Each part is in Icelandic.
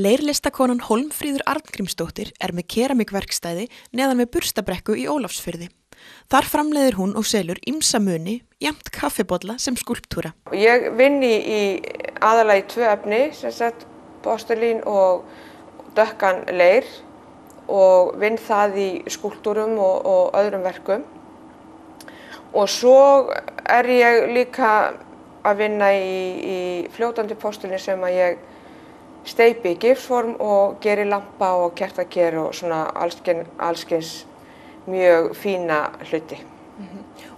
Leirlistakonan Hólmfríður Arngrímsdóttir með keramíkverkstæði neðan við Burstabrekku í Ólafsfirði. Þar framleiðir hún og selur ýmsa muni, jafnt kaffibolla sem skúlptúra. Ég vinn í aðallega í 2 efni, sem sagt postulín og dökkan leir og vinn það í skúlptúrum og öðrum verkum. Og svo ég líka að vinna í fljótandi postulín sem að ég steypi í gifsform og geri lampa og kertaker og svona allskyns mjög fína hluti.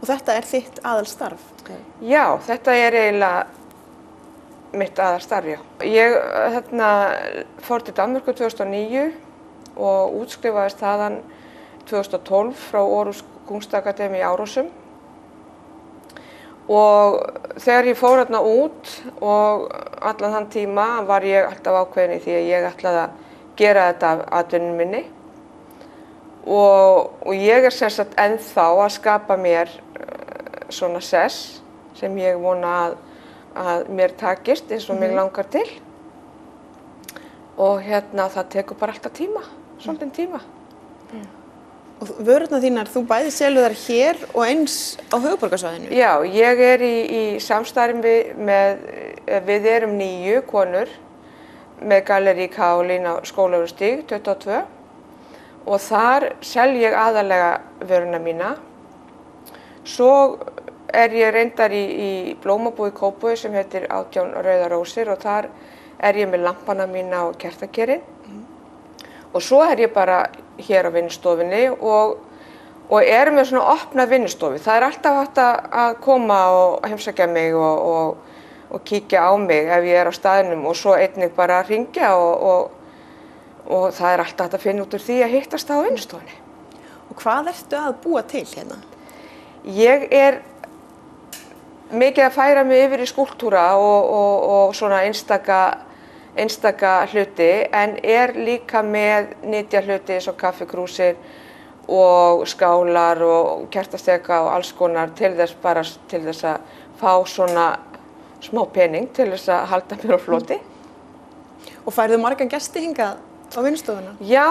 Og þetta þitt aðalstarf? Já, þetta eiginlega mitt aðalstarf, já. Ég fór til Danmörku 2009 og útskrifaðist þaðan 2012 frá Aarhus Kunstakademíu í Árósum. Og þegar ég fór þarna út og allan þann tíma var ég alltaf ákveðin í því að ég ætlaði að gera þetta af atvinnunni minni. Og ég sem sagt ennþá að skapa mér svona sess sem ég vona að mér takist eins og mig langar til. Og það tekur bara alltaf tíma, svolítinn tíma. Og vörurnar þínar, þú bæði selur þær hér og eins á höfuðborgarsvæðinu? Já, ég í samstarfi við erum 9 konur með Gallerí Kaolín á Skólavörðustíg 22 og þar sel ég aðalega vöruna mína. Svo ég reyndar í blómabúð í Kópavogi sem heitir 18 Rauðar Rósir og þar ég með lampana mína og kertakerinn. Og svo ég bara hér á vinnustofunni og með svona opna vinnustofu. Það alltaf hægt að koma og heimsækja mig og kíkja á mig ef ég á staðnum og svo einnig bara að hringja og það alltaf hægt að finna út úr því að hittast á vinnustofunni. Og hvað ertu að búa til hérna? Ég mikið að færa mig yfir í skúlptúra og svona einstaka hluti en líka með nytjahluti eins og kaffikrúsir og skálar og kertasteka og alls konar til þess að fá svona smá pening til þess að halda mér á floti. Og færðu margan gesti hingað á vinnustofuna? Já,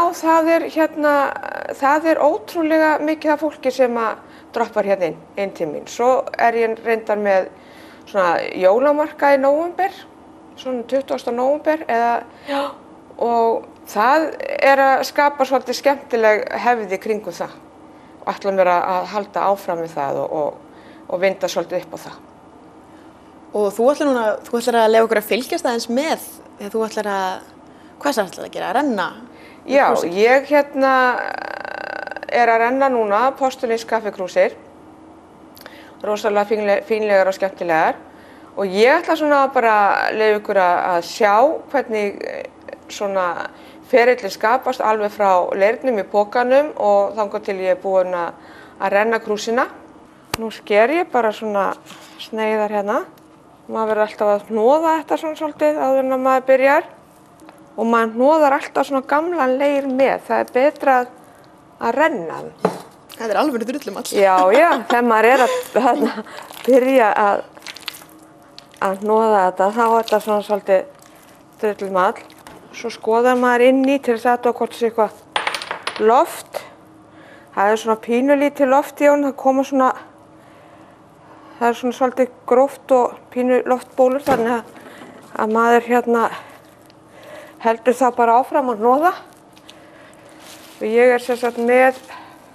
það ótrúlega mikið af fólki sem að droppar hérna inn til mín. Svo ég reyndar með svona jólamarkað í nóvember. Svona 20. nóvember og það að skapa svolítið skemmtileg hefði kringum það og ætla mér að halda áfram með það og vinda svolítið upp á það. Og þú ætlar að leyfa okkur að fylgjast aðeins með þegar þú ætlar hvað ætlar að gera, að renna? Já, ég að renna núna postulíns kaffikrúsir, rosalega fínlegar og skemmtilegar. Og ég ætla svona bara að leyfa ykkur að sjá hvernig svona ferillinn skapast alveg frá leirnum í pokanum og þangað til ég búin að renna krúsina. Nú sker ég bara svona sneiðar hérna. Maður verður alltaf að hnoða þetta svona svolítið áður en maður byrjar. Og maður hnoðar alltaf svona gamlan leir með. Það betra að renna hann. Þetta alveg drullumall. Já, þegar maður að byrja að hnoða þetta, þá þetta svona svolítið drullumall. Svo skoðar maður inn í til þess að athuga hvort sé eitthvað loft. Það svona pínulítið loft í honum, það svona svolítið gróft og pínu loftbólur, þannig að maður heldur það bara áfram að hnoða. Og ég sem sagt með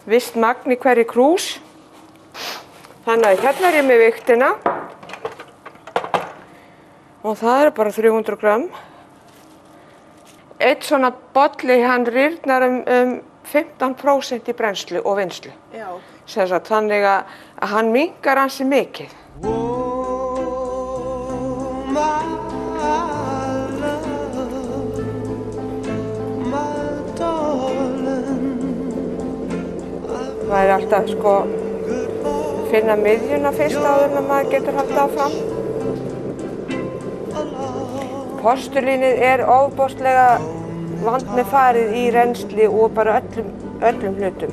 visst magn í hverri krús. Þannig að hérna ég með viktina. Og það bara 300 grömm. Einn svona bolli, hann rýrnar 15% í brennslu og vinnslu. Já. Þannig að hann minnkar ansi mikið. Það alltaf finna miðjuna fyrst áður en maður getur haldið áfram. Postulínið ofboðslega vandmeðfarið í rennsli og bara öllum hlutum.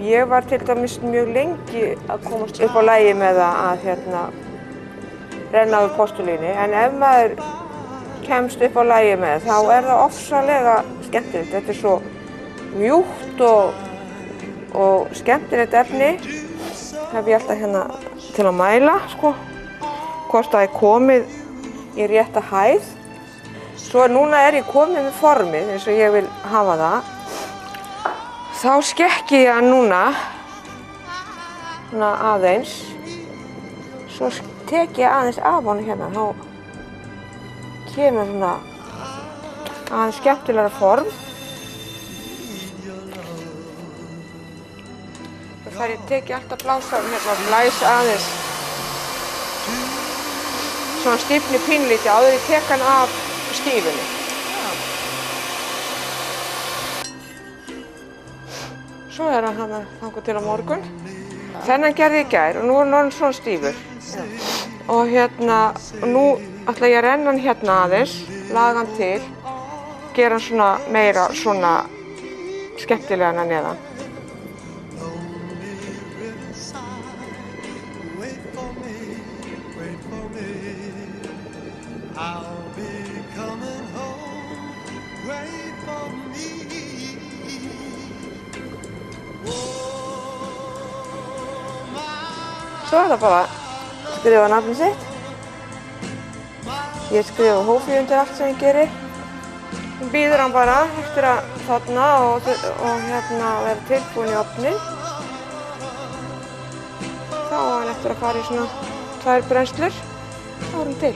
Ég var til dæmis mjög lengi að komast upp á lagi með að renna úr postulíni, en ef maður kemst upp á lagi með, þá er það ofsalega skemmtilegt. Þetta er svo mjúkt og skemmtilegt efni. Hef ég alltaf hérna til að mæla, sko, hvort það er komið í rétta hæð. Svo núna er ég komið með formið eins og ég vil hafa það. Þá skekki ég hann núna aðeins. Svo tek ég aðeins af honum hérna, þá kemur svona aðeins skemmtilegra form. Þá tek ég alltaf blásarum hérna og blæs aðeins svo hann stífni pínlítið áður ég tek hann af stífunni. Svo er hann þangað til á morgun. Þennan gerði ég í gær og nú er hann svona stífur. Og nú ætla ég að renna hann hérna aðeins, laga hann til, gera hann svona meira svona skemmtilegan að neðan. Svo er það bara að skrifa nafnið sitt. Ég skrifa hófí undir allt sem ég geri. Hún bíður hann bara eftir að þarna og vera tilbúin í ofninn. Þá á hann eftir að fara í svona 2 brennslur. Þá er hann til.